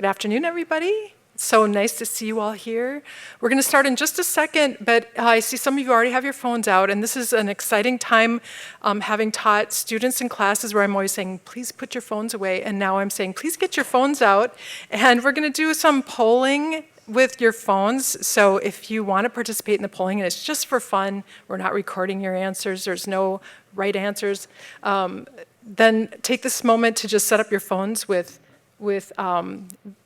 Good afternoon, everybody. It's so nice to see you all here. We're going to start in just a second, but I see some of you already have your phones out, and this is an exciting time having taught students in classes where I'm always saying, please put your phones away, and now I'm saying, please get your phones out, and we're going to do some polling with your phones. So if you want to participate in the polling, and it's just for fun, we're not recording your answers, there's no right answers, then take this moment to just set up your phones with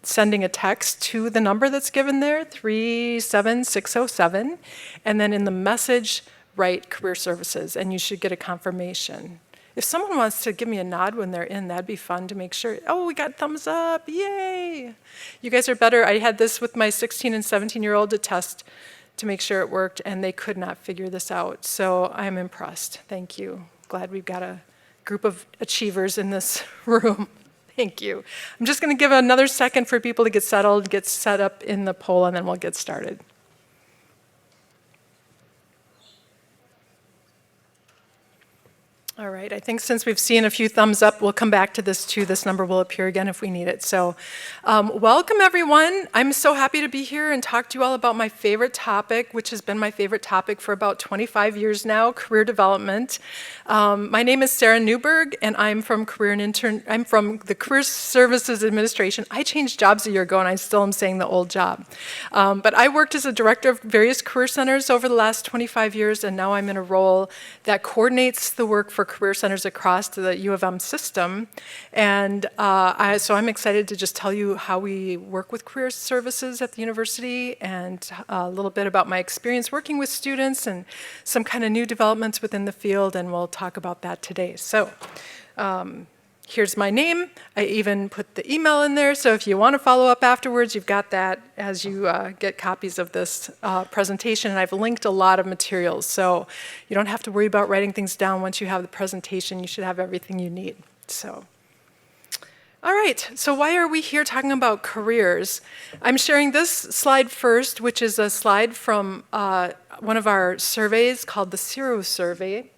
sending a text to the number that's given there, 37607, and then in the message, write Career Services, and you should get a confirmation. If someone wants to give me a nod when they're in, that'd be fun to make sure. Oh, we got thumbs up, yay! You guys are better. I had this with my 16 and 17-year-old to test to make sure it worked, and they could not figure this out, so I'm impressed. Thank you. Glad we've got a group of achievers in this room. Thank you. I'm just going to give another second for people to get settled, get set up in the poll, and then we'll get started. All right, I think since we've seen a few thumbs up, we'll come back to this too. This number will appear again if we need it. So welcome everyone. I'm so happy to be here and talk to you all about my favorite topic, which has been my favorite topic for about 25 years now, career development. My name is Sarah Newberg, and I'm from the Career Services Administration. I changed jobs a year ago, and I still am saying the old job. But I worked as a director of various career centers over the last 25 years, and now I'm in a role that coordinates the work for career centers across the U of M system. And so I'm excited to just tell you how we work with career services at the university and a little bit about my experience working with students and some kind of new developments within the field, and we'll talk about that today. So here's my name. I even put the email in there, so if you want to follow up afterwards, you've got that as you get copies of this presentation. And I've linked a lot of materials, so you don't have to worry about writing things down. Once you have the presentation, you should have everything you need. So, all right, so why are we here talking about careers? I'm sharing this slide first, which is a slide from one of our surveys called the CIRO survey.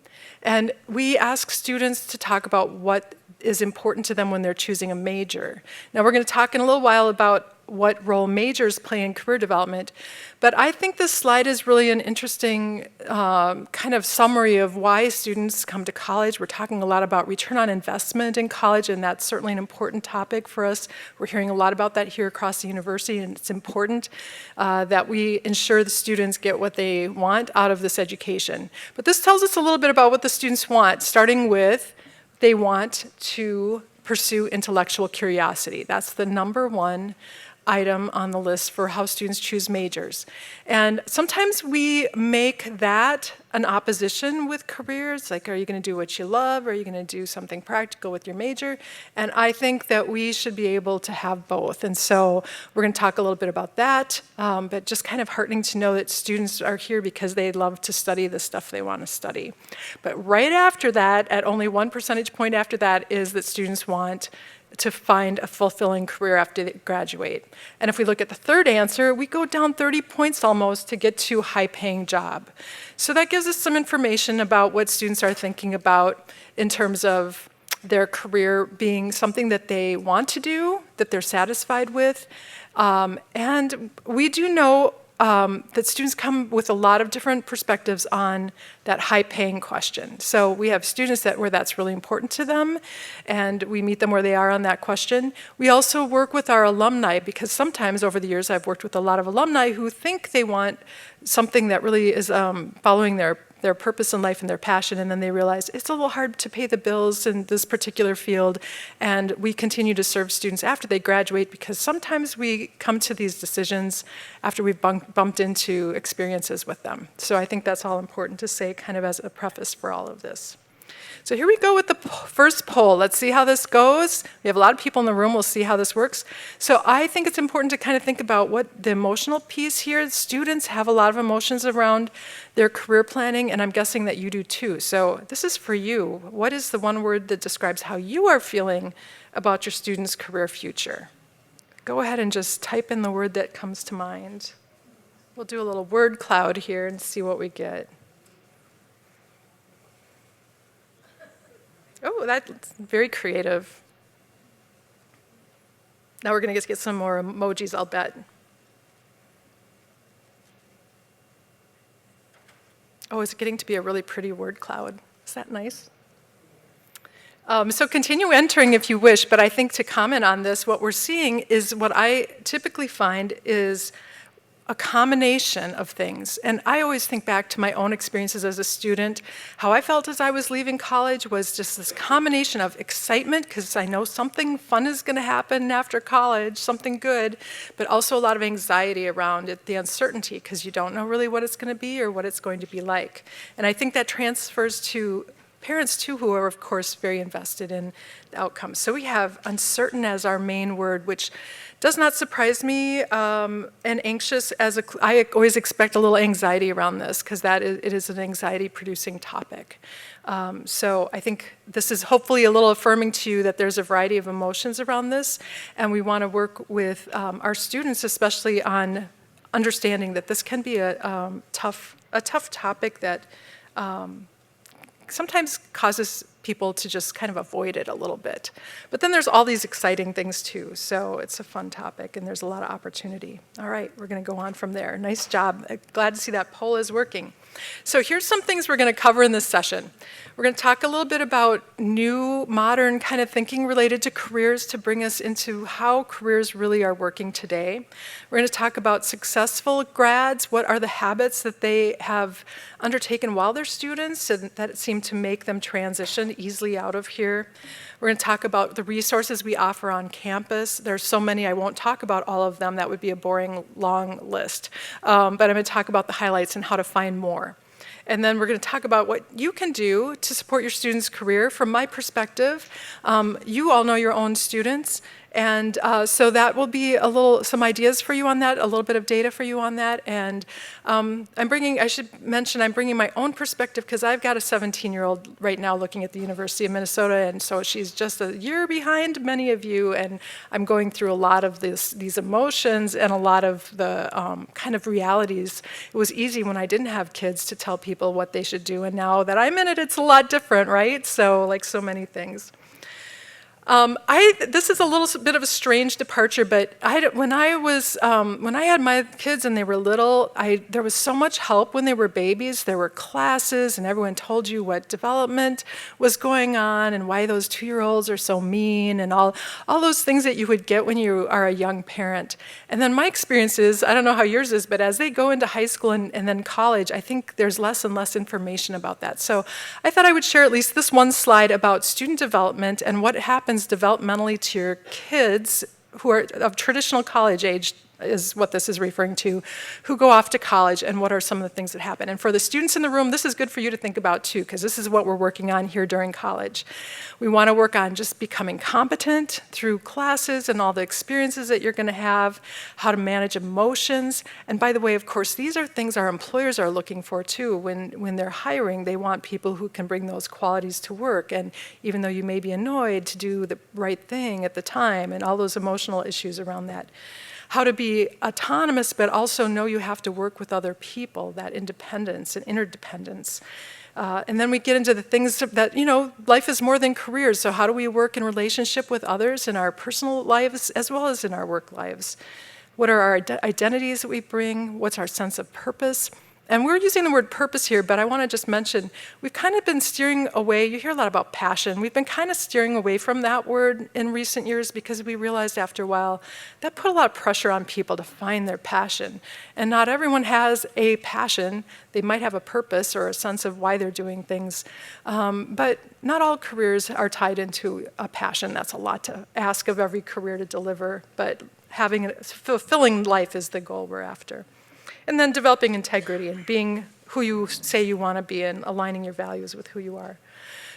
And we ask students to talk about what is important to them when they're choosing a major. Now we're going to talk in a little while about what role majors play in career development, but I think this slide is really an interesting kind of summary of why students come to college. We're talking a lot about return on investment in college, and that's certainly an important topic for us. We're hearing a lot about that here across the university, and it's important that we ensure the students get what they want out of this education. But this tells us a little bit about what the students want, starting with they want to pursue intellectual curiosity. That's the number one item on the list for how students choose majors. And sometimes we make that an opposition with careers, like are you going to do what you love, or are you going to do something practical with your major? And I think that we should be able to have both. And so we're going to talk a little bit about that, but just kind of heartening to know that students are here because they love to study the stuff they want to study. But right after that, at only 1 percentage point after that, is that students want to find a fulfilling career after they graduate. And if we look at the third answer, we go down 30 points almost to get to a high-paying job. So that gives us some information about what students are thinking about in terms of their career being something that they want to do, that they're satisfied with. And we do know that students come with a lot of different perspectives on that high-paying question. So we have students where that's really important to them, and we meet them where they are on that question. We also work with our alumni, because sometimes over the years I've worked with a lot of alumni who think they want something that really is following their purpose in life and their passion, and then they realize it's a little hard to pay the bills in this particular field, and we continue to serve students after they graduate, because sometimes we come to these decisions after we've bumped into experiences with them. So I think that's all important to say kind of as a preface for all of this. So here we go with the first poll. Let's see how this goes. We have a lot of people in the room. We'll see how this works. So I think it's important to kind of think about what the emotional piece here. Students have a lot of emotions around their career planning, and I'm guessing that you do too. So this is for you. What is the one word that describes how you are feeling about your student's career future? Go ahead and just type in the word that comes to mind. We'll do a little word cloud here and see what we get. Oh, that's very creative. Now we're going to get some more emojis, I'll bet. Oh, is it getting to be a really pretty word cloud? Is that nice? So continue entering if you wish, but I think to comment on this, what we're seeing is what I typically find is a combination of things. And I always think back to my own experiences as a student. How I felt as I was leaving college was just this combination of excitement, because I know something fun is going to happen after college, something good, but also a lot of anxiety around it, the uncertainty, because you don't know really what it's going to be or what it's going to be like. And I think that transfers to parents too, who are of course very invested in the outcomes. So we have uncertain as our main word, which does not surprise me, and anxious I always expect a little anxiety around this, because it is an anxiety-producing topic. So I think this is hopefully a little affirming to you that there's a variety of emotions around this, and we want to work with our students, especially on understanding that this can be a tough topic that sometimes causes people to just kind of avoid it a little bit. But then there's all these exciting things too, so it's a fun topic and there's a lot of opportunity. All right, we're going to go on from there. Nice job. Glad to see that poll is working. So here's some things we're going to cover in this session. We're going to talk a little bit about new, modern kind of thinking related to careers to bring us into how careers really are working today. We're going to talk about successful grads. What are the habits that they have undertaken while they're students and that seem to make them transition easily out of here. We're going to talk about the resources we offer on campus. There's so many, I won't talk about all of them. That would be a boring, long list. But I'm going to talk about the highlights and how to find more. And then we're going to talk about what you can do to support your student's career. From my perspective, you all know your own students. And so that will be some ideas for you on that, a little bit of data for you on that. And I should mention, I'm bringing my own perspective because I've got a 17-year-old right now looking at the University of Minnesota, and so she's just a year behind many of you, and I'm going through a lot of these emotions and a lot of the kind of realities. It was easy when I didn't have kids to tell people what they should do, and now that I'm in it, it's a lot different, right? So, like so many things. This is a little bit of a strange departure, but when I had my kids and they were little, there was so much help when they were babies. There were classes, and everyone told you what development was going on and why those 2-year-olds are so mean and all those things that you would get when you are a young parent. And then my experience is, I don't know how yours is, but as they go into high school and then college, I think there's less and less information about that. So I thought I would share at least this one slide about student development and what happens developmentally to your kids who are of traditional college age, is what this is referring to, who go off to college, and what are some of the things that happen. And for the students in the room, this is good for you to think about too, because this is what we're working on here during college. We want to work on just becoming competent through classes and all the experiences that you're going to have, how to manage emotions. And by the way, of course, these are things our employers are looking for too. When they're hiring, they want people who can bring those qualities to work. And even though you may be annoyed, to do the right thing at the time, and all those emotional issues around that. How to be autonomous, but also know you have to work with other people, that independence and interdependence. And then we get into the things that, life is more than careers, so how do we work in relationship with others in our personal lives as well as in our work lives? What are our identities that we bring? What's our sense of purpose? And we're using the word purpose here, but I want to just mention, we've kind of been steering away. You hear a lot about passion. We've been kind of steering away from that word in recent years because we realized after a while that put a lot of pressure on people to find their passion. And not everyone has a passion. They might have a purpose or a sense of why they're doing things. But not all careers are tied into a passion. That's a lot to ask of every career to deliver, but having a fulfilling life is the goal we're after. And then developing integrity and being who you say you want to be and aligning your values with who you are.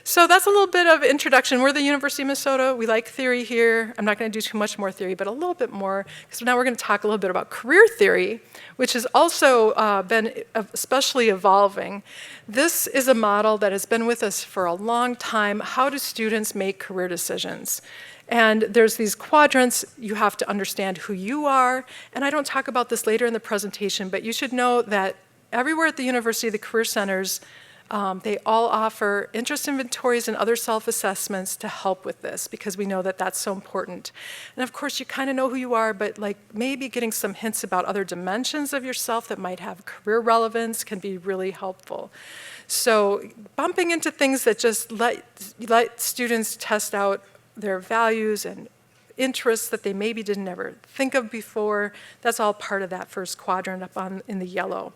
So that's a little bit of introduction. We're the University of Minnesota. We like theory here. I'm not going to do too much more theory, but a little bit more, because now we're going to talk a little bit about career theory, which has also been especially evolving. This is a model that has been with us for a long time. How do students make career decisions? And there's these quadrants. You have to understand who you are. And I don't talk about this later in the presentation, but you should know that everywhere at the university, the career centers They all offer interest inventories and other self-assessments to help with this because we know that that's so important. And of course, you kind of know who you are, but like maybe getting some hints about other dimensions of yourself that might have career relevance can be really helpful. So bumping into things that just let students test out their values and interests that they maybe didn't ever think of before, that's all part of that first quadrant up in the yellow.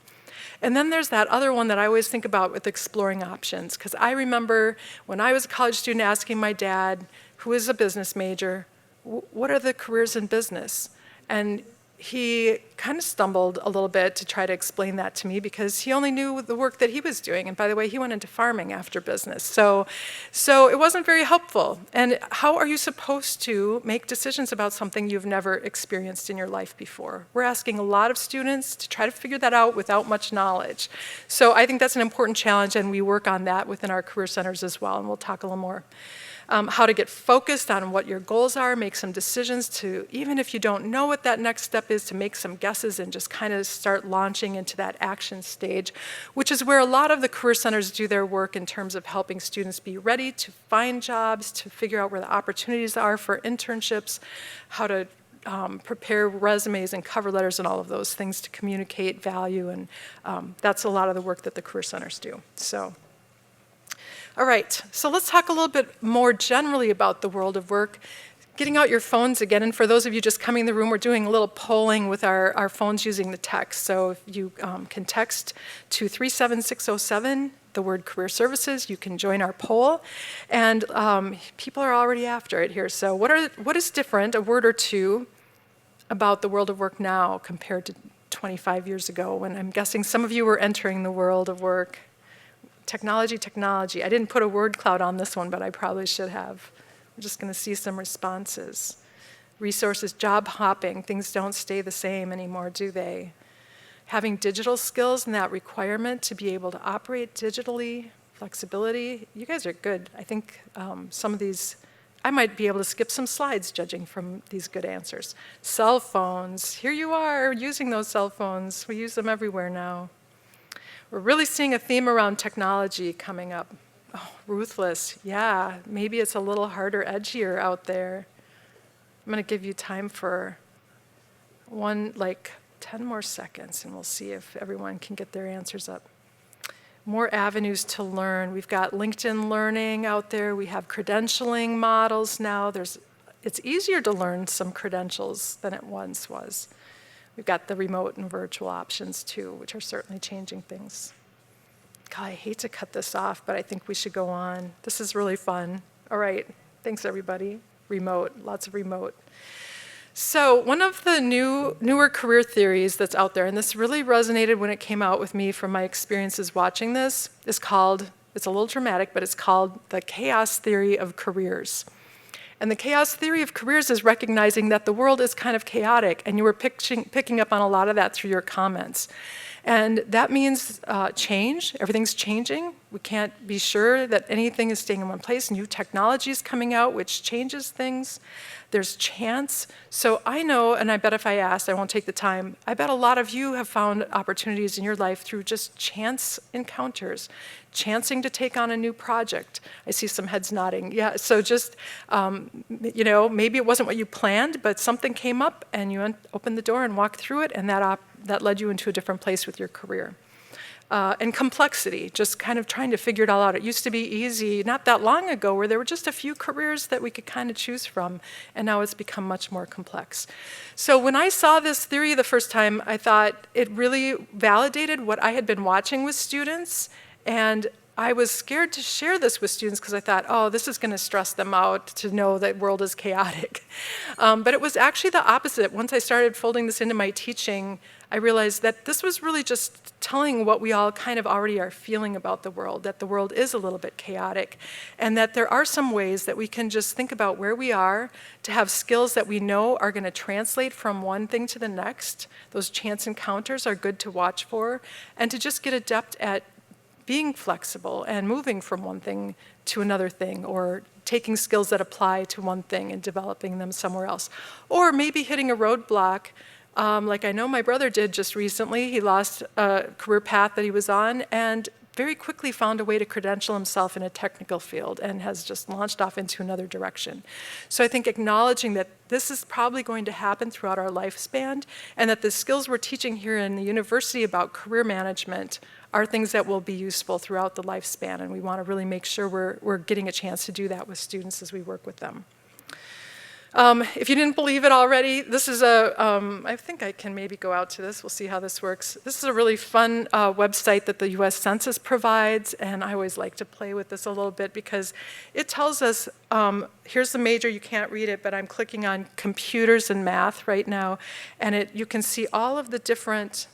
And then there's that other one that I always think about with exploring options, because I remember when I was a college student asking my dad, who is a business major, what are the careers in business? And he kind of stumbled a little bit to try to explain that to me because he only knew the work that he was doing. And by the way, he went into farming after business. So it wasn't very helpful. And how are you supposed to make decisions about something you've never experienced in your life before? We're asking a lot of students to try to figure that out without much knowledge. So I think that's an important challenge, and we work on that within our career centers as well, and we'll talk a little more. How to get focused on what your goals are, make some decisions to, even if you don't know what that next step is, to make some guesses and just kind of start launching into that action stage, which is where a lot of the career centers do their work in terms of helping students be ready to find jobs, to figure out where the opportunities are for internships, how to prepare resumes and cover letters and all of those things to communicate value, and that's a lot of the work that the career centers do. All right, so let's talk a little bit more generally about the world of work. Getting out your phones again, and for those of you just coming in the room, we're doing a little polling with our phones using the text. So if you can text to 37607, the word career services, you can join our poll. And people are already after it here. So what is different, a word or two, about the world of work now compared to 25 years ago, when I'm guessing some of you were entering the world of work? Technology. I didn't put a word cloud on this one, but I probably should have. We're just going to see some responses. Resources, job hopping. Things don't stay the same anymore, do they? Having digital skills and that requirement to be able to operate digitally, flexibility. You guys are good. I think some of these, I might be able to skip some slides judging from these good answers. Cell phones. Here you are using those cell phones. We use them everywhere now. We're really seeing a theme around technology coming up. Oh, ruthless. Yeah, maybe it's a little harder, edgier out there. I'm going to give you time for 10 more seconds, and we'll see if everyone can get their answers up. More avenues to learn. We've got LinkedIn Learning out there. We have credentialing models now. It's easier to learn some credentials than it once was. We've got the remote and virtual options too, which are certainly changing things. God, I hate to cut this off, but I think we should go on. This is really fun. All right, thanks everybody. Remote, lots of remote. So one of the newer career theories that's out there, and this really resonated when it came out with me from my experiences watching this, is called, it's a little dramatic, but it's called the chaos theory of careers. And the chaos theory of careers is recognizing that the world is kind of chaotic, and you were picking up on a lot of that through your comments. And that means change. Everything's changing. We can't be sure that anything is staying in one place. New technology is coming out, which changes things. There's chance. So I know, and I bet if I asked, I won't take the time, I bet a lot of you have found opportunities in your life through just chance encounters, chancing to take on a new project. I see some heads nodding. Yeah, so just, maybe it wasn't what you planned, but something came up and you opened the door and walked through it, and that led you into a different place with your career. And complexity, just kind of trying to figure it all out. It used to be easy not that long ago where there were just a few careers that we could kind of choose from, and now it's become much more complex. So when I saw this theory the first time, I thought it really validated what I had been watching with students, and I was scared to share this with students because I thought, oh, this is going to stress them out to know that the world is chaotic. But it was actually the opposite. Once I started folding this into my teaching, I realized that this was really just telling what we all kind of already are feeling about the world, that the world is a little bit chaotic, and that there are some ways that we can just think about where we are, to have skills that we know are going to translate from one thing to the next. Those chance encounters are good to watch for, and to just get adept at being flexible and moving from one thing to another thing, or taking skills that apply to one thing and developing them somewhere else. Or maybe hitting a roadblock, like I know my brother did just recently. He lost a career path that he was on, and very quickly found a way to credential himself in a technical field and has just launched off into another direction. So I think acknowledging that this is probably going to happen throughout our lifespan, and that the skills we're teaching here in the university about career management are things that will be useful throughout the lifespan, and we want to really make sure we're getting a chance to do that with students as we work with them. If you didn't believe it already, this is I think I can maybe go out to this. We'll see how this works. This is a really fun website that the US Census provides, and I always like to play with this a little bit because it tells us, here's the major, you can't read it, but I'm clicking on computers and math right now, and you can see all of the different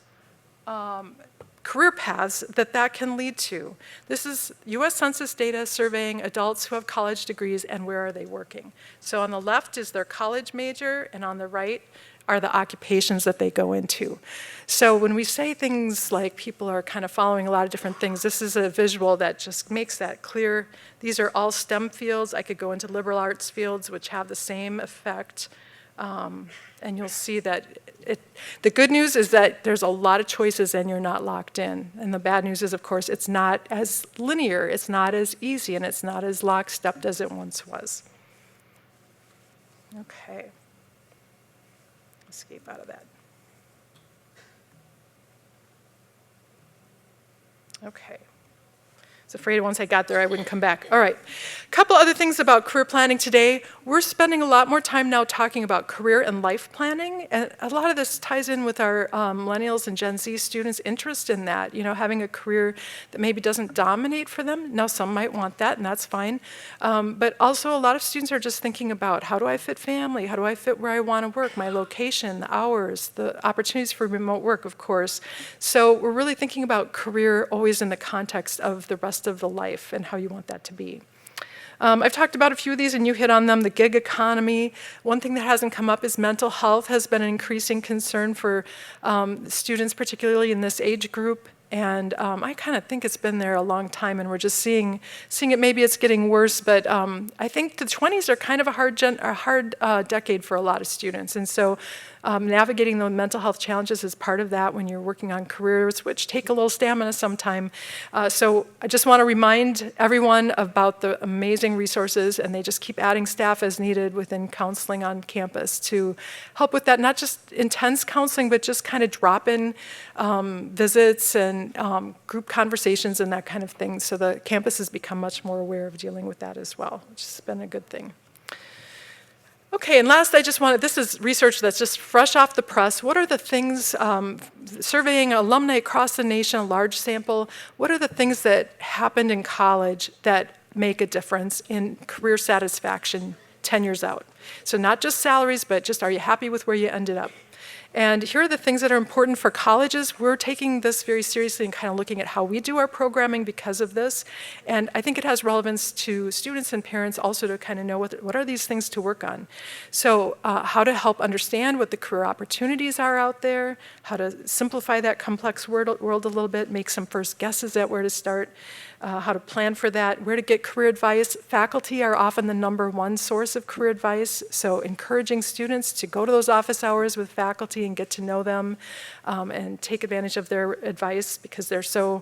career paths that can lead to. This is US Census data surveying adults who have college degrees and where are they working. So on the left is their college major, and on the right are the occupations that they go into. So when we say things like people are kind of following a lot of different things, this is a visual that just makes that clear. These are all STEM fields. I could go into liberal arts fields, which have the same effect. And you'll see that the good news is that there's a lot of choices and you're not locked in. And the bad news is, of course, it's not as linear, it's not as easy, and it's not as lockstep as it once was. Okay. Escape out of that. Okay. I was afraid once I got there I wouldn't come back. All right, a couple other things about career planning today. We're spending a lot more time now talking about career and life planning, and a lot of this ties in with our millennials and Gen Z students' interest in that, having a career that maybe doesn't dominate for them. Now, some might want that, and that's fine. But also a lot of students are just thinking about, how do I fit family? How do I fit where I want to work? My location, the hours, the opportunities for remote work, of course. So we're really thinking about career always in the context of the rest of the life and how you want that to be. I've talked about a few of these and you hit on them, the gig economy. One thing that hasn't come up is mental health has been an increasing concern for students, particularly in this age group. And I kind of think it's been there a long time, and we're just seeing it. Maybe it's getting worse, but I think the 20s are kind of a hard decade for a lot of students. And so navigating the mental health challenges is part of that when you're working on careers, which take a little stamina sometime. So I just want to remind everyone about the amazing resources, and they just keep adding staff as needed within counseling on campus to help with that, not just intense counseling, but just kind of drop-in visits and group conversations and that kind of thing. So the campus has become much more aware of dealing with that as well, which has been a good thing. Okay, and last this is research that's just fresh off the press. What are the things, surveying alumni across the nation, a large sample, what are the things that happened in college that make a difference in career satisfaction 10 years out? So not just salaries, but just are you happy with where you ended up? And here are the things that are important for colleges. We're taking this very seriously and kind of looking at how we do our programming because of this. And I think it has relevance to students and parents also to kind of know what are these things to work on. So how to help understand what the career opportunities are out there, how to simplify that complex world a little bit, make some first guesses at where to start, how to plan for that, where to get career advice. Faculty are often the #1 source of career advice, so encouraging students to go to those office hours with faculty and get to know them and take advantage of their advice because they're so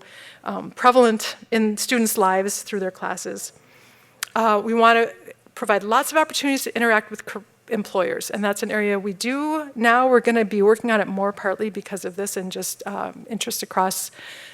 prevalent in students' lives through their classes. We want to provide lots of opportunities to interact with employers, and that's an area we do now. We're going to be working on it more partly because of this and just interest across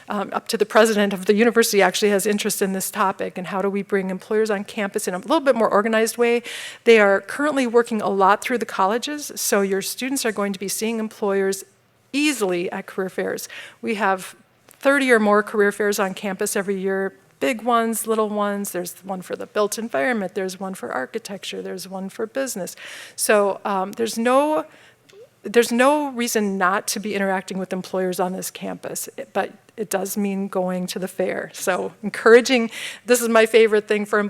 up to the president of the university actually has interest in this topic, and how do we bring employers on campus in a little bit more organized way. They are currently working a lot through the colleges, so your students are going to be seeing employers easily at career fairs. We have 30 or more career fairs on campus every year. Big ones, little ones. There's one for the built environment. There's one for architecture. There's one for business. So there's no reason not to be interacting with employers on this campus, but it does mean going to the fair. So encouraging, this is my favorite thing for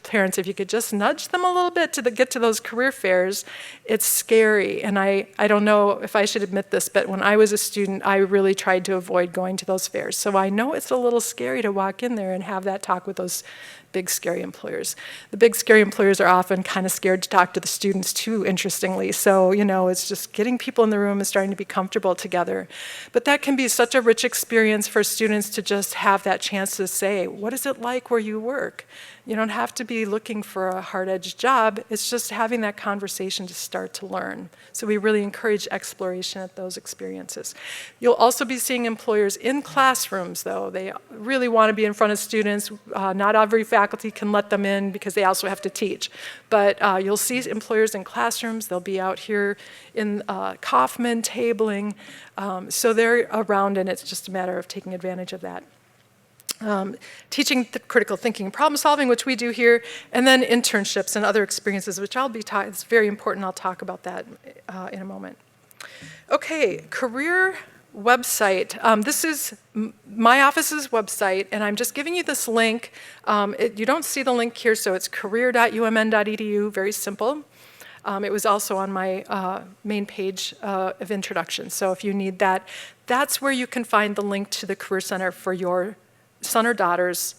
parents, if you could just nudge them a little bit to get to those career fairs. It's scary, and I don't know if I should admit this, but when I was a student, I really tried to avoid going to those fairs. So I know it's a little scary to walk in there and have that talk with those big, scary employers. The big, scary employers are often kind of scared to talk to the students too, interestingly. So, it's just getting people in the room and starting to be comfortable together. But that can be such a rich experience. experience for students to just have that chance to say, what is it like where you work? You don't have to be looking for a hard-edged job. It's just having that conversation to start to learn. So we really encourage exploration at those experiences. You'll also be seeing employers in classrooms, though. They really want to be in front of students. Not every faculty can let them in because they also have to teach. But you'll see employers in classrooms. They'll be out here in Kaufman tabling. So they're around, and it's just a matter of taking advantage of that. Teaching critical thinking and problem solving, which we do here, and then internships and other experiences, which I'll be talking, it's very important, I'll talk about that in a moment. Okay, career website. This is my office's website, and I'm just giving you this link. You don't see the link here, so it's career.umn.edu, very simple. It was also on my main page of introduction, so if you need that, that's where you can find the link to the Career Center for your son or daughter's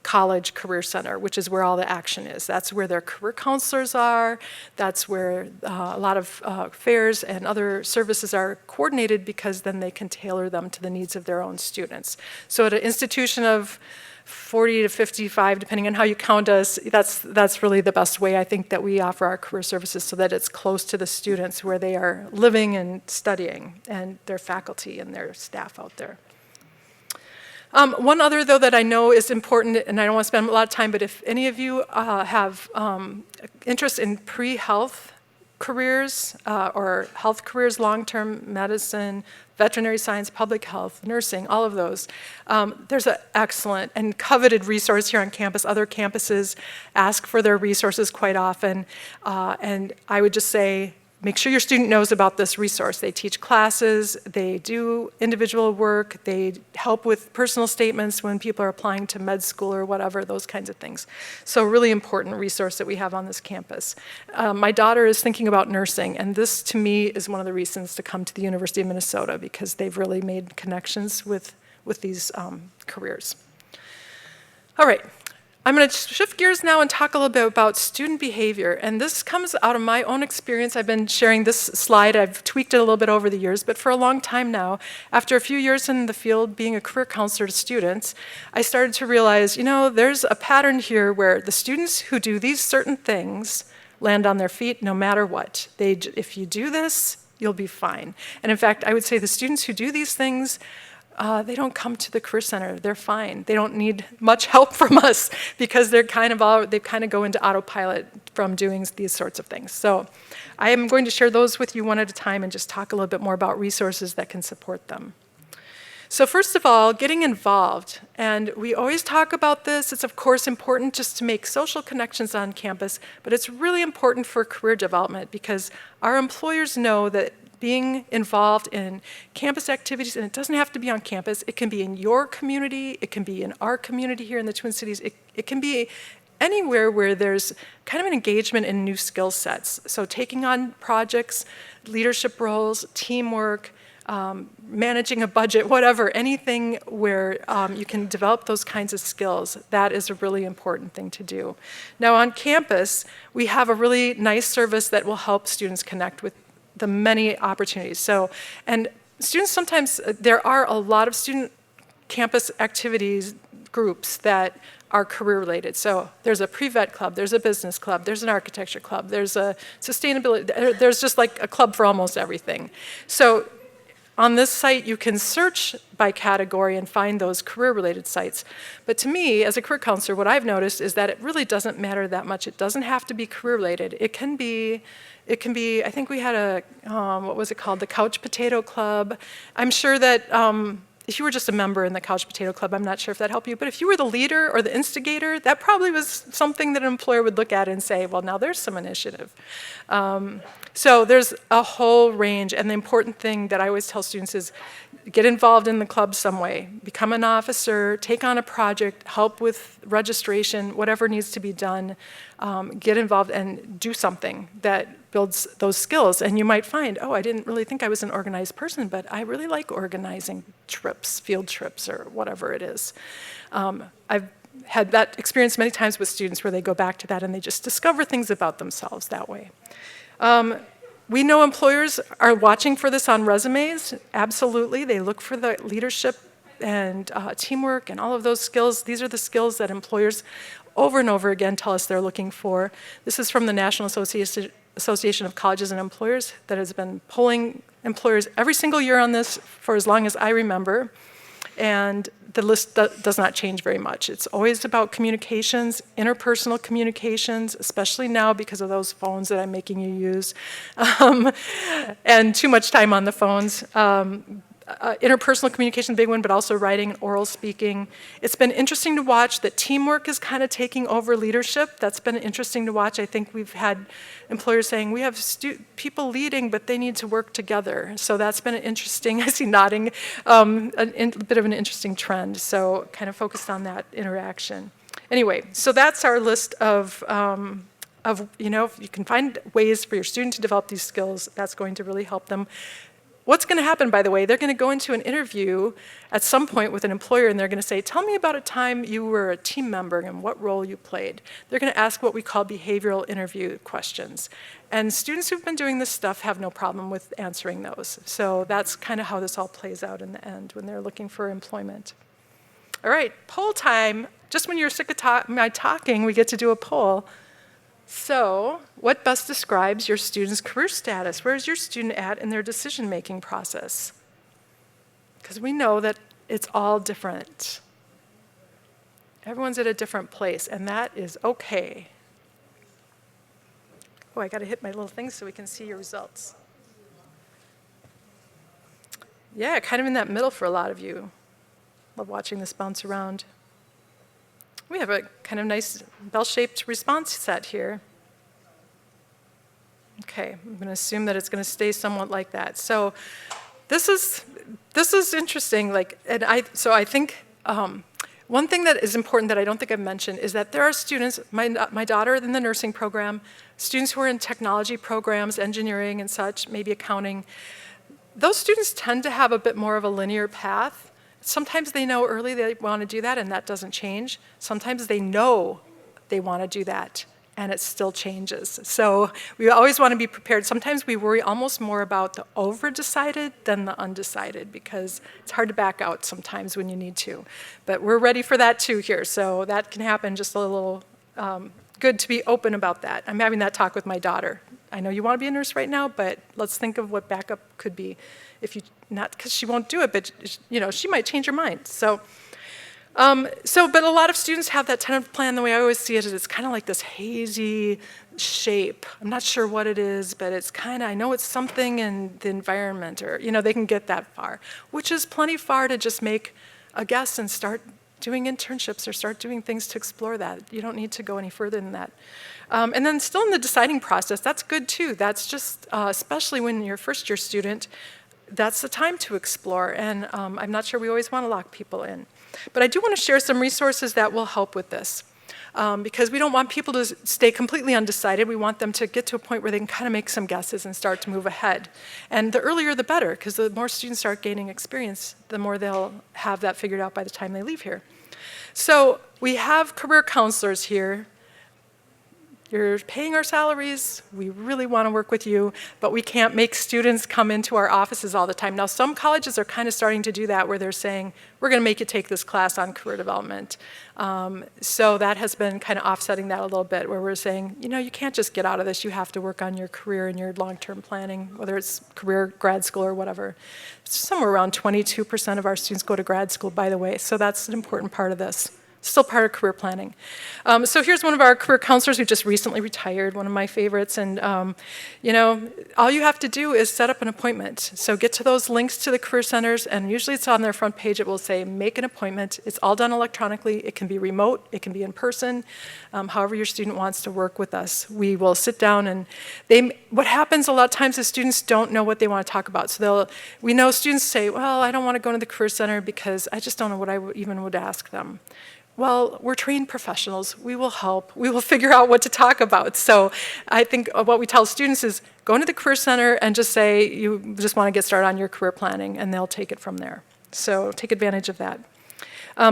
college career center, which is where all the action is. That's where their career counselors are. That's where a lot of fairs and other services are coordinated, because then they can tailor them to the needs of their own students. So at an institution of 40 to 55, depending on how you count us, that's really the best way, I think, that we offer our career services, so that it's close to the students where they are living and studying, and their faculty and their staff out there. One other, though, that I know is important, and I don't want to spend a lot of time, but if any of you have interest in pre-health careers or health careers, long-term medicine, veterinary science, public health, nursing, all of those, there's an excellent and coveted resource here on campus. Other campuses ask for their resources quite often, and I would just say, make sure your student knows about this resource. They teach classes, they do individual work, they help with personal statements when people are applying to med school or whatever, those kinds of things. So a really important resource that we have on this campus. My daughter is thinking about nursing, and this to me is one of the reasons to come to the University of Minnesota, because they've really made connections with these careers. All right. I'm going to shift gears now and talk a little bit about student behavior. And this comes out of my own experience. I've been sharing this slide. I've tweaked it a little bit over the years, but for a long time now, after a few years in the field being a career counselor to students, I started to realize, there's a pattern here where the students who do these certain things land on their feet no matter what. If you do this, you'll be fine. And in fact, I would say the students who do these things, they don't come to the Career Center. They're fine. They don't need much help from us, because they kind of go into autopilot from doing these sorts of things. So I am going to share those with you one at a time and just talk a little bit more about resources that can support them. So first of all, getting involved. And we always talk about this. It's of course important just to make social connections on campus, but it's really important for career development, because our employers know that being involved in campus activities, and it doesn't have to be on campus, it can be in your community, it can be in our community here in the Twin Cities, it can be anywhere where there's kind of an engagement in new skill sets. So taking on projects, leadership roles, teamwork, managing a budget, whatever, anything where you can develop those kinds of skills, that is a really important thing to do. Now on campus, we have a really nice service that will help students connect with the many opportunities. So, and students sometimes, there are a lot of student campus activities groups that are career related. So there's a pre-vet club, there's a business club, there's an architecture club, there's a sustainability, there's just like a club for almost everything. So on this site, you can search by category and find those career-related sites. But to me, as a career counselor, what I've noticed is that it really doesn't matter that much. It doesn't have to be career-related. It can be, I think we had a, what was it called? The Couch Potato Club. I'm sure that if you were just a member in the Couch Potato Club, I'm not sure if that helped you, but if you were the leader or the instigator, that probably was something that an employer would look at and say, well, now there's some initiative. So there's a whole range, and the important thing that I always tell students is get involved in the club some way. Become an officer, take on a project, help with registration, whatever needs to be done. Get involved and do something that builds those skills. And you might find, oh, I didn't really think I was an organized person, but I really like organizing trips, field trips, or whatever it is. I've had that experience many times with students where they go back to that and they just discover things about themselves that way. We know employers are watching for this on resumes. Absolutely. They look for the leadership and teamwork and all of those skills. These are the skills that employers over and over again tell us they're looking for. This is from the National Association of Colleges and Employers that has been polling employers every single year on this for as long as I remember. And the list does not change very much. It's always about communications, interpersonal communications, especially now because of those phones that I'm making you use, and too much time on the phones. Interpersonal communication, big one, but also writing and oral speaking. It's been interesting to watch that teamwork is kind of taking over leadership. That's been interesting to watch. I think we've had employers saying, we have people leading, but they need to work together. So that's been an interesting, I see nodding, a bit of an interesting trend. So kind of focused on that interaction. Anyway, so that's our list of if you can find ways for your student to develop these skills, that's going to really help them. What's going to happen, by the way, they're going to go into an interview at some point with an employer and they're going to say, tell me about a time you were a team member and what role you played. They're going to ask what we call behavioral interview questions. And students who've been doing this stuff have no problem with answering those. So that's kind of how this all plays out in the end when they're looking for employment. All right, poll time. Just when you're sick of my talking, we get to do a poll. So, what best describes your student's career status? Where is your student at in their decision-making process? Because we know that it's all different. Everyone's at a different place, and that is okay. Oh, I got to hit my little thing so we can see your results. Yeah, kind of in that middle for a lot of you. Love watching this bounce around. We have a kind of nice bell-shaped response set here. Okay, I'm going to assume that it's going to stay somewhat like that. So this is interesting. I think one thing that is important that I don't think I've mentioned is that there are students. My daughter in the nursing program, students who are in technology programs, engineering and such, maybe accounting. Those students tend to have a bit more of a linear path. Sometimes they know early they want to do that, and that doesn't change. Sometimes they know they want to do that, and it still changes. So we always want to be prepared. Sometimes we worry almost more about the over-decided than the undecided, because it's hard to back out sometimes when you need to. But we're ready for that too here, so that can happen. Just a little good to be open about that. I'm having that talk with my daughter. I know you want to be a nurse right now, but let's think of what backup could be. If you, not because she won't do it, but she might change her mind. So, but a lot of students have that tentative plan. The way I always see it is it's kind of like this hazy shape. I'm not sure what it is, but it's kind of, I know it's something in the environment, or they can get that far, which is plenty far to just make a guess and start doing internships or start doing things to explore that. You don't need to go any further than that. And then still in the deciding process, that's good too. That's just, especially when you're a first-year student, that's the time to explore. And I'm not sure we always want to lock people in. But I do want to share some resources that will help with this. Because we don't want people to stay completely undecided. We want them to get to a point where they can kind of make some guesses and start to move ahead. And the earlier the better, because the more students start gaining experience, the more they'll have that figured out by the time they leave here. So we have career counselors here. You're paying our salaries, we really want to work with you, but we can't make students come into our offices all the time. Now, some colleges are kind of starting to do that, where they're saying, we're going to make you take this class on career development. So that has been kind of offsetting that a little bit, where we're saying, you can't just get out of this, you have to work on your career and your long-term planning, whether it's career, grad school, or whatever. Somewhere around 22% of our students go to grad school, by the way, so that's an important part of this. Still part of career planning. So here's one of our career counselors who just recently retired, one of my favorites. And, all you have to do is set up an appointment. So get to those links to the career centers, and usually it's on their front page. It will say, make an appointment. It's all done electronically. It can be remote. It can be in person. However your student wants to work with us. We will sit down, and what happens a lot of times is students don't know what they want to talk about. So we know students say, well, I don't want to go to the career center because I just don't know what I even would ask them. Well, we're trained professionals. We will help. We will figure out what to talk about. So I think what we tell students is go into the Career Center and just say you just want to get started on your career planning, and they'll take it from there. So take advantage of that.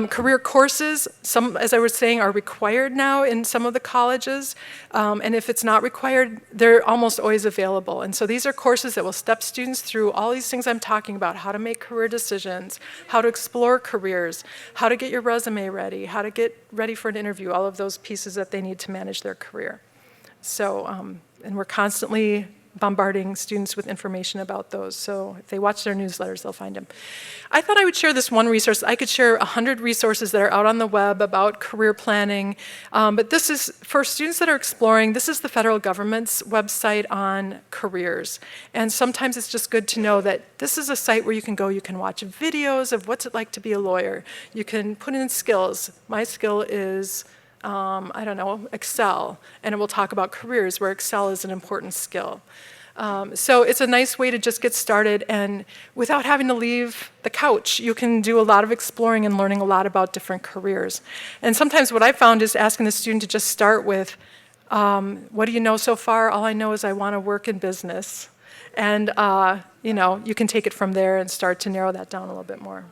Career courses, some, as I was saying, are required now in some of the colleges, and if it's not required, they're almost always available. And so these are courses that will step students through all these things I'm talking about: how to make career decisions, how to explore careers, how to get your resume ready, how to get ready for an interview, all of those pieces that they need to manage their career. So, and we're constantly bombarding students with information about those. So if they watch their newsletters, they'll find them. I thought I would share this one resource. I could share 100 resources that are out on the web about career planning. But this is, for students that are exploring, this is the federal government's website on careers. And sometimes it's just good to know that this is a site where you can go, you can watch videos of what's it like to be a lawyer. You can put in skills. My skill is, I don't know, Excel, and it will talk about careers where Excel is an important skill. So it's a nice way to just get started, and without having to leave the couch, you can do a lot of exploring and learning a lot about different careers. And sometimes what I found is asking the student to just start with, what do you know so far? All I know is I want to work in business. And you know, you can take it from there and start to narrow that down a little bit more.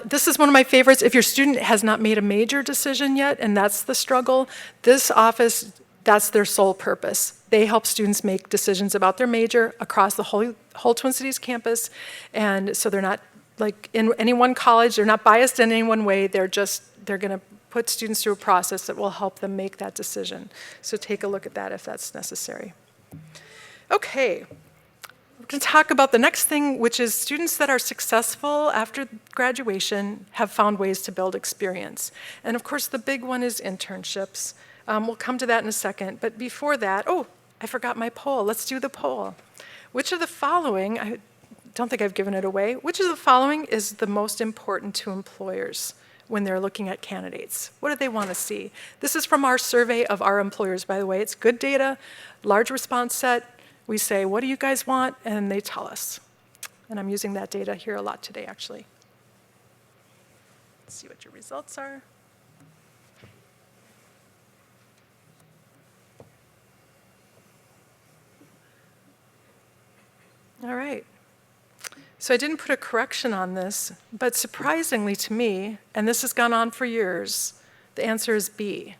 This is one of my favorites. If your student has not made a major decision yet, and that's the struggle, this office, that's their sole purpose. They help students make decisions about their major across the whole Twin Cities campus. And so they're not like in any one college, they're not biased in any one way, they're gonna put students through a process that will help them make that decision. So take a look at that if that's necessary. Okay. We're going to talk about the next thing, which is students that are successful after graduation have found ways to build experience. And of course, the big one is internships. We'll come to that in a second. But before that, oh, I forgot my poll. Let's do the poll. Which of the following, I don't think I've given it away, which of the following is the most important to employers when they're looking at candidates? What do they want to see? This is from our survey of our employers, by the way. It's good data, large response set. We say, what do you guys want? And they tell us. And I'm using that data here a lot today, actually. Let's see what your results are. All right. So I didn't put a correction on this, but surprisingly to me, and this has gone on for years, the answer is B.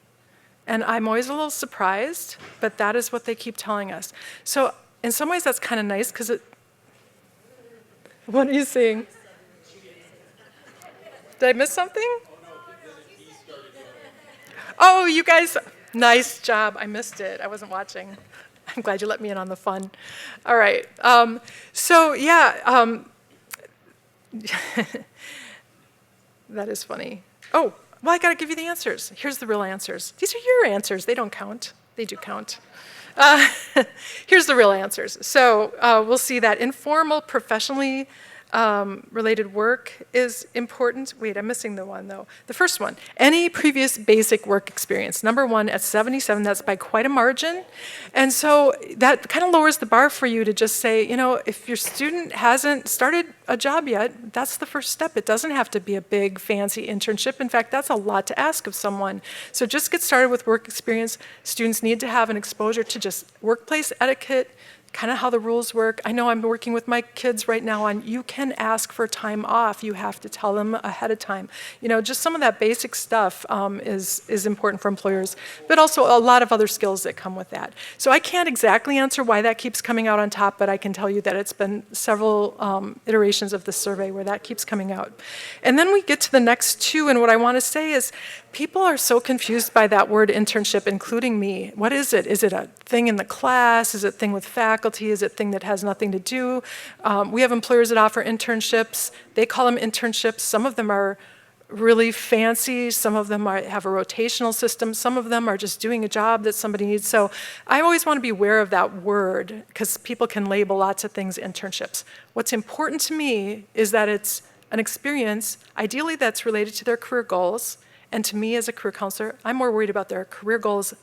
And I'm always a little surprised, but that is what they keep telling us. So in some ways, that's kind of nice, because it... What are you seeing? Did I miss something? Oh, you guys, nice job. I missed it. I wasn't watching. I'm glad you let me in on the fun. All right. So yeah, that is funny. Oh. Well, I got to give you the answers. Here's the real answers. These are your answers. They don't count. They do count. Here's the real answers. So we'll see that informal, professionally related work is important. Wait, I'm missing the one, though. The first one, any previous basic work experience. Number one at 77, that's by quite a margin. And so that kind of lowers the bar for you to just say, you know, if your student hasn't started a job yet, that's the first step. It doesn't have to be a big, fancy internship. In fact, that's a lot to ask of someone. So just get started with work experience. Students need to have an exposure to just workplace etiquette, kind of how the rules work. I know I'm working with my kids right now on, you can ask for time off. You have to tell them ahead of time. You know, just some of that basic stuff is important for employers, but also a lot of other skills that come with that. So I can't exactly answer why that keeps coming out on top, but I can tell you that it's been several iterations of the survey where that keeps coming out. And then we get to the next two, and what I want to say is people are so confused by that word internship, including me. What is it? Is it a thing in the class? Is it a thing with faculty? Is it a thing that has nothing to do? We have employers that offer internships. They call them internships. Some of them are really fancy. Some of them have a rotational system. Some of them are just doing a job that somebody needs. So I always want to be aware of that word, because people can label lots of things internships. What's important to me is that it's an experience, ideally that's related to their career goals. And to me as a career counselor, I'm more worried about their career goals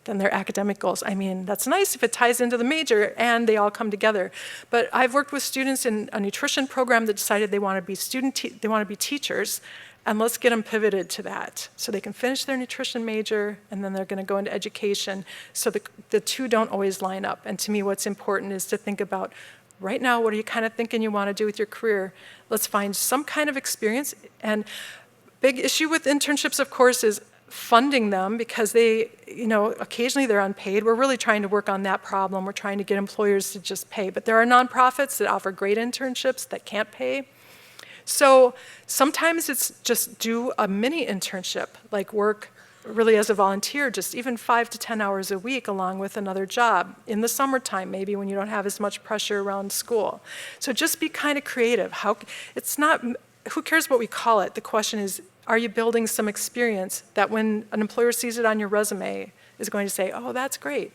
than their academic goals. I mean, that's nice if it ties into the major and they all come together. But I've worked with students in a nutrition program that decided they want to be teachers, and let's get them pivoted to that. So they can finish their nutrition major, and then they're gonna go into education. So the two don't always line up. And to me, what's important is to think about right now, what are you kind of thinking you want to do with your career? Let's find some kind of experience. And big issue with internships, of course, is funding them because they, occasionally they're unpaid. We're really trying to work on that problem. We're trying to get employers to just pay. But there are nonprofits that offer great internships that can't pay. So sometimes it's just do a mini internship, like work really as a volunteer, just even 5 to 10 hours a week along with another job in the summertime, maybe when you don't have as much pressure around school. So just be kind of creative. Who cares what we call it? The question is, are you building some experience that when an employer sees it on your resume is going to say, oh, that's great.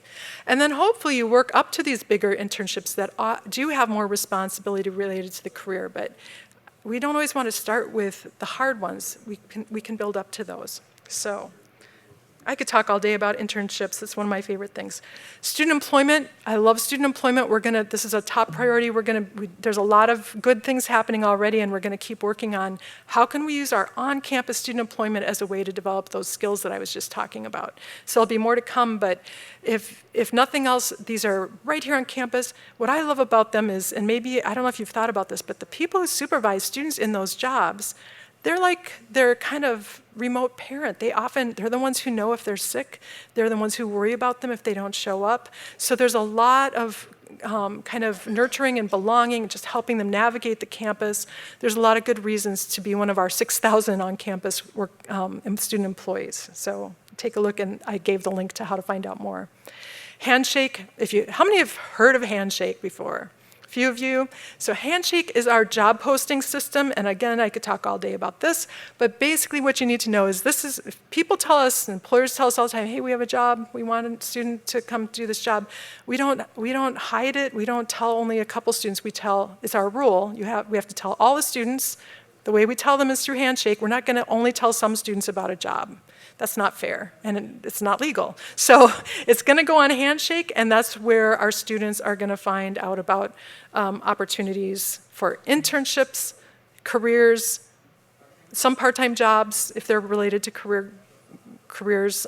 And then hopefully you work up to these bigger internships that do have more responsibility related to the career. But we don't always want to start with the hard ones. We can build up to those. So I could talk all day about internships. It's one of my favorite things. Student employment, I love student employment. This is a top priority. There's a lot of good things happening already, and we're going to keep working on how can we use our on-campus student employment as a way to develop those skills that I was just talking about. So there'll be more to come, but if nothing else, these are right here on campus. What I love about them is, and maybe, I don't know if you've thought about this, but the people who supervise students in those jobs, they're kind of remote parent. They're the ones who know if they're sick. They're the ones who worry about them if they don't show up. So there's a lot of kind of nurturing and belonging, just helping them navigate the campus. There's a lot of good reasons to be one of our 6,000 on-campus student employees. So take a look, and I gave the link to how to find out more. Handshake, how many have heard of Handshake before? Few of you. So Handshake is our job posting system, and again, I could talk all day about this, but basically what you need to know is if people tell us, employers tell us all the time, hey, we have a job, we want a student to come do this job. We don't hide it, we don't tell only a couple students, it's our rule, we have to tell all the students. The way we tell them is through Handshake. We're not gonna only tell some students about a job. That's not fair, and it's not legal. So it's gonna go on Handshake, and that's where our students are gonna find out about opportunities for internships, careers, some part-time jobs, if they're related to careers,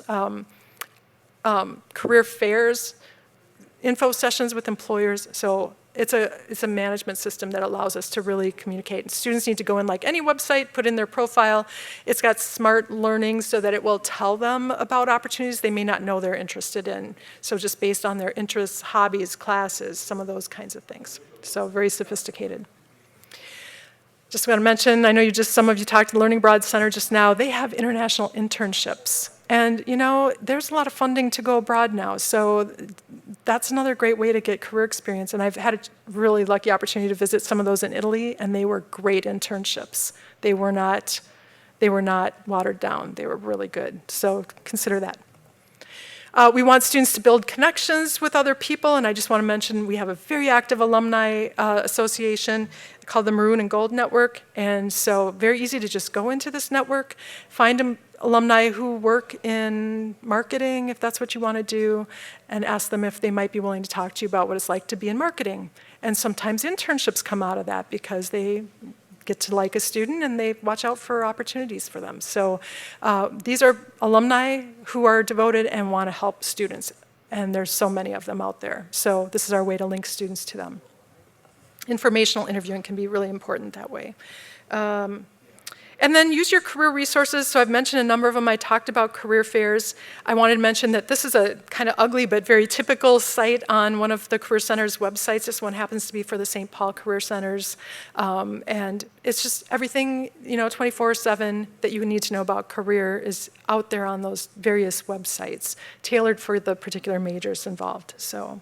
career fairs, info sessions with employers. So it's a management system that allows us to really communicate. And students need to go in like any website, put in their profile. It's got smart learning so that it will tell them about opportunities they may not know they're interested in. So just based on their interests, hobbies, classes, some of those kinds of things. So very sophisticated. Just want to mention, I know some of you talked to the Learning Abroad Center just now. They have international internships. And there's a lot of funding to go abroad now, so that's another great way to get career experience. And I've had a really lucky opportunity to visit some of those in Italy, and they were great internships. They were not watered down. They were really good, so consider that. We want students to build connections with other people, and I just want to mention we have a very active alumni association called the Maroon and Gold Network, and so very easy to just go into this network, find alumni who work in marketing, if that's what you want to do, and ask them if they might be willing to talk to you about what it's like to be in marketing. And sometimes internships come out of that because they get to like a student and they watch out for opportunities for them. So these are alumni who are devoted and want to help students, and there's so many of them out there. So this is our way to link students to them. Informational interviewing can be really important that way. And then use your career resources. So I've mentioned a number of them. I talked about career fairs. I wanted to mention that this is a kind of ugly but very typical site on one of the Career Center's websites. This one happens to be for the St. Paul Career Centers. And it's just everything, 24/7 that you need to know about career is out there on those various websites, tailored for the particular majors involved. So,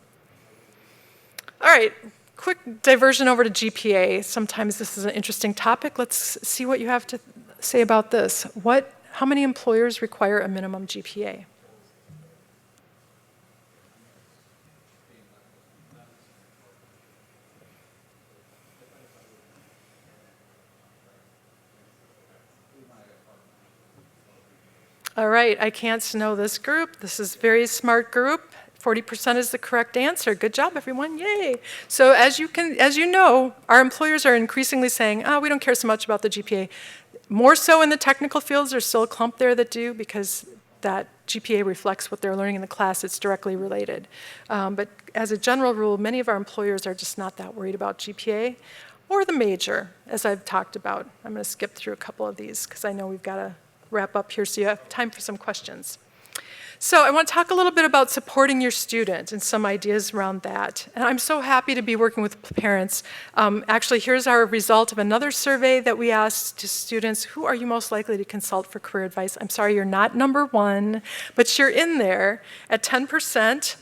all right. Quick diversion over to GPA. Sometimes this is an interesting topic. Let's see what you have to say about this. How many employers require a minimum GPA? All right, I can't know this group. This is a very smart group. 40% is the correct answer. Good job, everyone, yay. So as you know, our employers are increasingly saying, we don't care so much about the GPA. More so in the technical fields, there's still a clump there that do, because that GPA reflects what they're learning in the class, it's directly related. But as a general rule, many of our employers are just not that worried about GPA or the major, as I've talked about. I'm going to skip through a couple of these because I know we've got to wrap up here so you have time for some questions. So I want to talk a little bit about supporting your student and some ideas around that. And I'm so happy to be working with parents. Actually, here's our result of another survey that we asked to students, who are you most likely to consult for career advice? I'm sorry, you're not number one, but you're in there at 10%.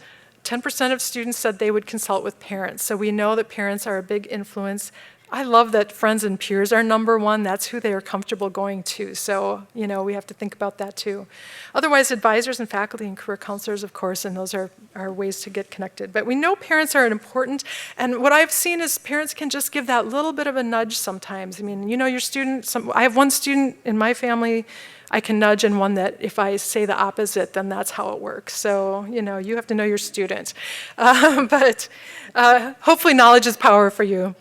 10% of students said they would consult with parents. So we know that parents are a big influence. I love that friends and peers are number one. That's who they are comfortable going to. So, we have to think about that too. Otherwise, advisors and faculty and career counselors, of course, and those are ways to get connected. But we know parents are important. And what I've seen is parents can just give that little bit of a nudge sometimes. I mean, your student, I have one student in my family I can nudge, and one that if I say the opposite, then that's how it works. So, you have to know your student. But hopefully knowledge is power for you.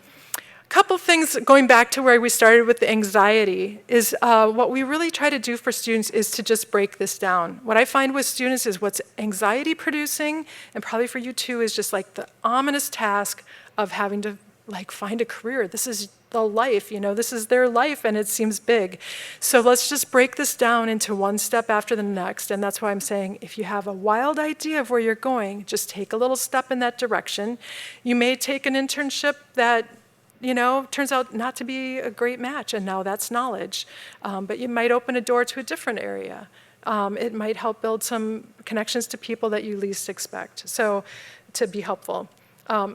Couple things going back to where we started with the anxiety is what we really try to do for students is to just break this down. What I find with students is what's anxiety producing, and probably for you too, is just like the ominous task of having to find a career. This is the life, this is their life, and it seems big. So let's just break this down into one step after the next, and that's why I'm saying if you have a wild idea of where you're going, just take a little step in that direction. You may take an internship that turns out not to be a great match, and now that's knowledge. But you might open a door to a different area. It might help build some connections to people that you least expect, so to be helpful.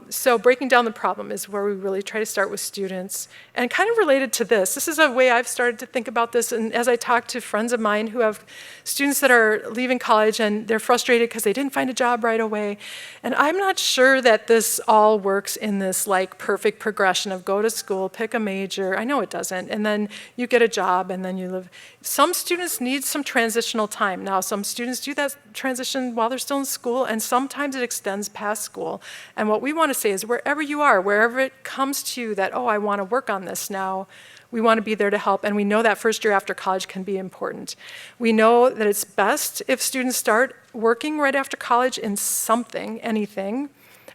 So breaking down the problem is where we really try to start with students. And kind of related to this is a way I've started to think about this, and as I talk to friends of mine who have students that are leaving college and they're frustrated because they didn't find a job right away, and I'm not sure that this all works in this perfect progression of go to school, pick a major. I know it doesn't, and then you get a job and then you live. Some students need some transitional time. Now, some students do that transition while they're still in school, and sometimes it extends past school. And what we want to say is wherever you are, wherever it comes to you that, I want to work on this now, we want to be there to help. And we know that first year after college can be important. We know that it's best if students start working right after college in something, anything,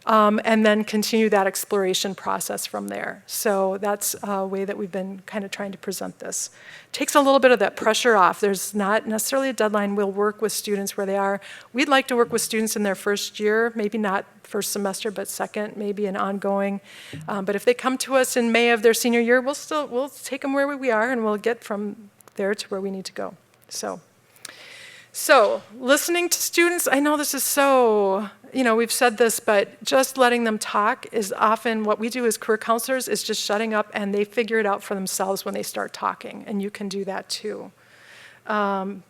and then continue that exploration process from there. So that's a way that we've been kind of trying to present this. Takes a little bit of that pressure off. There's not necessarily a deadline. We'll work with students where they are. We'd like to work with students in their first year, maybe not first semester, but second, maybe an ongoing. But if they come to us in May of their senior year, we'll take them where we are, and we'll get from there to where we need to go. So listening to students, I know this is so, we've said this, but just letting them talk is often what we do as career counselors is just shutting up, and they figure it out for themselves when they start talking, and you can do that too.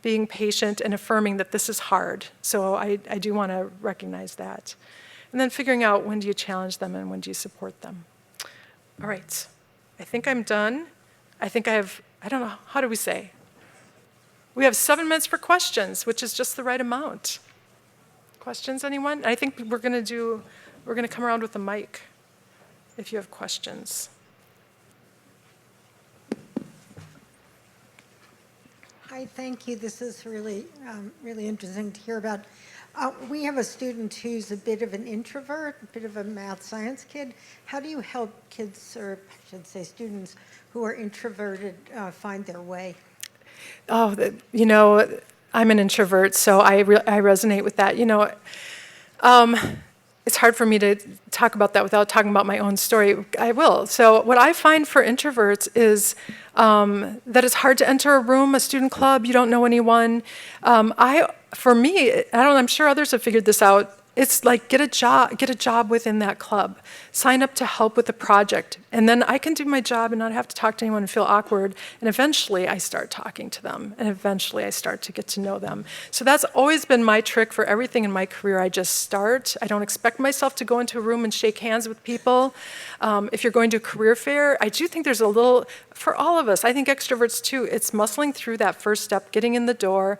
Being patient and affirming that this is hard. So I do want to recognize that. And then figuring out when do you challenge them and when do you support them. All right, I think I'm done. I think I don't know, how do we say? We have 7 minutes for questions, which is just the right amount. Questions, anyone? I think we're going to come around with a mic if you have questions. Hi, thank you. This is really, really interesting to hear about. We have a student who's a bit of an introvert, a bit of a math science kid. How do you help kids, or I should say students, who are introverted find their way? Oh, I'm an introvert, so I resonate with that. It's hard for me to talk about that without talking about my own story. I will. So what I find for introverts is that it's hard to enter a room, a student club, you don't know anyone. For me, I'm sure others have figured this out. It's like get a job within that club. Sign up to help with the project. And then I can do my job and not have to talk to anyone and feel awkward. And eventually I start talking to them. And eventually I start to get to know them. So that's always been my trick for everything in my career. I just start. I don't expect myself to go into a room and shake hands with people. If you're going to a career fair, I do think there's a little, for all of us, I think extroverts too, it's muscling through that first step, getting in the door,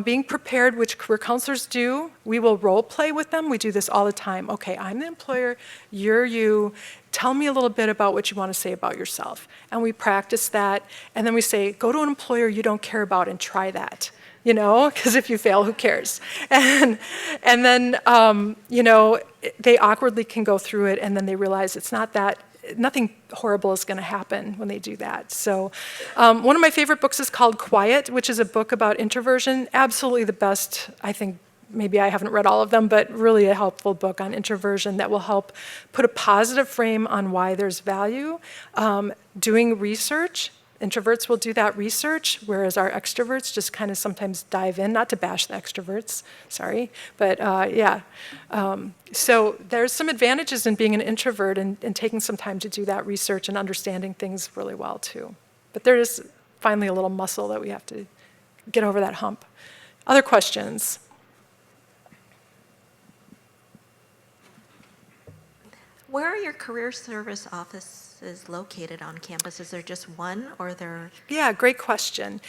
being prepared, which career counselors do. We will role play with them. We do this all the time. Okay, I'm the employer, you're you. Tell me a little bit about what you want to say about yourself. And we practice that. And then we say, go to an employer you don't care about and try that. because if you fail, who cares? And then, they awkwardly can go through it, and then they realize it's not that, nothing horrible is going to happen when they do that. So one of my favorite books is called Quiet, which is a book about introversion. Absolutely the best, I think. Maybe I haven't read all of them, but really a helpful book on introversion that will help put a positive frame on why there's value. Doing research. Introverts will do that research, whereas our extroverts just kind of sometimes dive in, not to bash the extroverts, sorry, but yeah. So there's some advantages in being an introvert and taking some time to do that research and understanding things really well too. But there is finally a little muscle that we have to get over that hump. Other questions? Where are your career service offices located on campus? Is there just one, or there? Yeah, great question.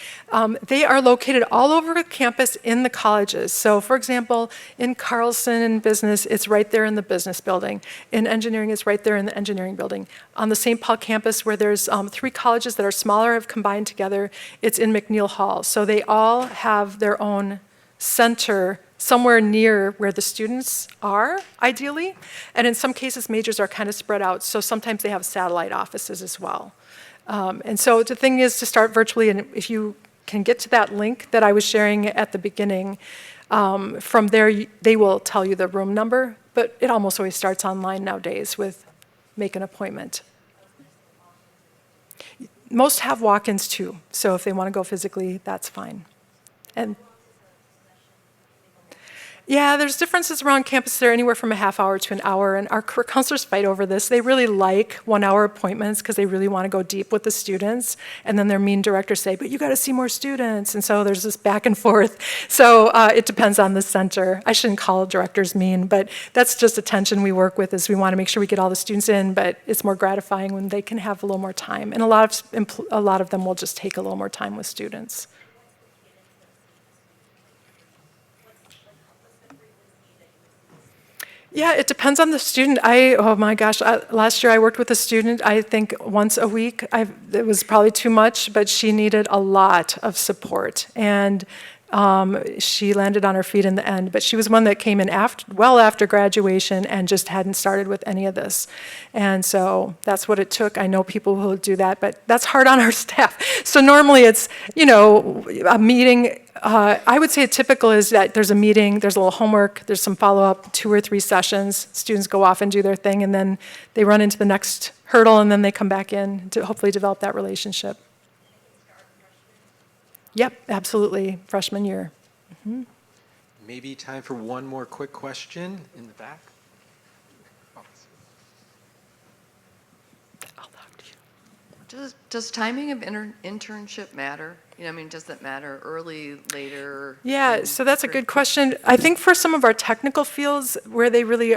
They are located all over campus in the colleges. So for example, in Carlson in business, it's right there in the business building. In engineering, it's right there in the engineering building. On the St. Paul campus, where there's 3 colleges that are smaller, have combined together, it's in McNeil Hall. So they all have their own center somewhere near where the students are, ideally. And in some cases, majors are kind of spread out, so sometimes they have satellite offices as well. And so the thing is to start virtually, and if you can get to that link that I was sharing at the beginning, from there, they will tell you the room number, but it almost always starts online nowadays with make an appointment. Most have walk-ins too, so if they want to go physically, that's fine. And yeah, there's differences around campus. They're anywhere from a half hour to an hour, and our career counselors fight over this. They really like 1-hour appointments because they really want to go deep with the students, and then their mean directors say, but you got to see more students, and so there's this back and forth. So it depends on the center. I shouldn't call directors mean, but that's just a tension we work with, is we want to make sure we get all the students in, but it's more gratifying when they can have a little more time, and a lot of them will just take a little more time with students. Yeah, it depends on the student. Oh my gosh, last year I worked with a student, I think once a week. It was probably too much, but she needed a lot of support. And she landed on her feet in the end, but she was one that came in well after graduation and just hadn't started with any of this. And so that's what it took. I know people who do that, but that's hard on our staff. So normally it's, a meeting. I would say typical is that there's a meeting, there's a little homework, there's some follow-up, 2 or 3 sessions. Students go off and do their thing, and then they run into the next hurdle, and then they come back in to hopefully develop that relationship. Yep, absolutely, freshman year. Mm-hmm. Maybe time for one more quick question in the back. I'll talk to you. Does timing of internship matter? Does that matter early, later? Yeah, so that's a good question. I think for some of our technical fields where they really,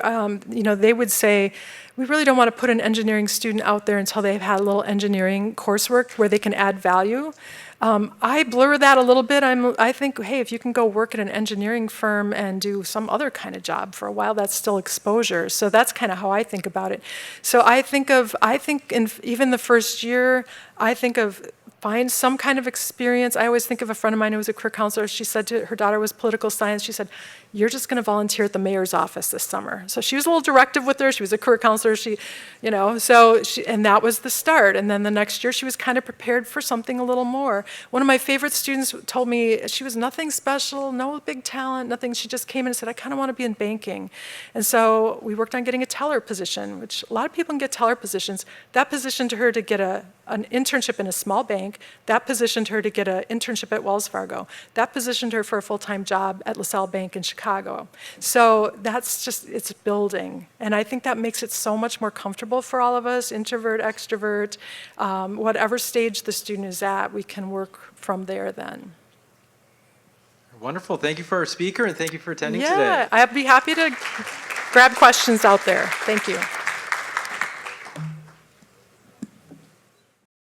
they would say, we really don't want to put an engineering student out there until they've had a little engineering coursework where they can add value. I blur that a little bit. I think, hey, if you can go work at an engineering firm and do some other kind of job for a while, that's still exposure. So that's kind of how I think about it. So I think in even the first year, I think of find some kind of experience. I always think of a friend of mine who was a career counselor. She said her daughter was political science. She said, you're just going to volunteer at the mayor's office this summer. So she was a little directive with her. She was a career counselor. And that was the start. And then the next year, she was kind of prepared for something a little more. One of my favorite students told me she was nothing special, no big talent, nothing. She just came in and said, I kind of want to be in banking. And so we worked on getting a teller position, which a lot of people can get teller positions. That positioned her to get an internship in a small bank. That positioned her to get an internship at Wells Fargo. That positioned her for a full-time job at LaSalle Bank in Chicago. So that's just, it's building. And I think that makes it so much more comfortable for all of us, introvert, extrovert, whatever stage the student is at, we can work from there then. Wonderful. Thank you for our speaker, and thank you for attending today. Yeah, I'd be happy to grab questions out there. Thank you.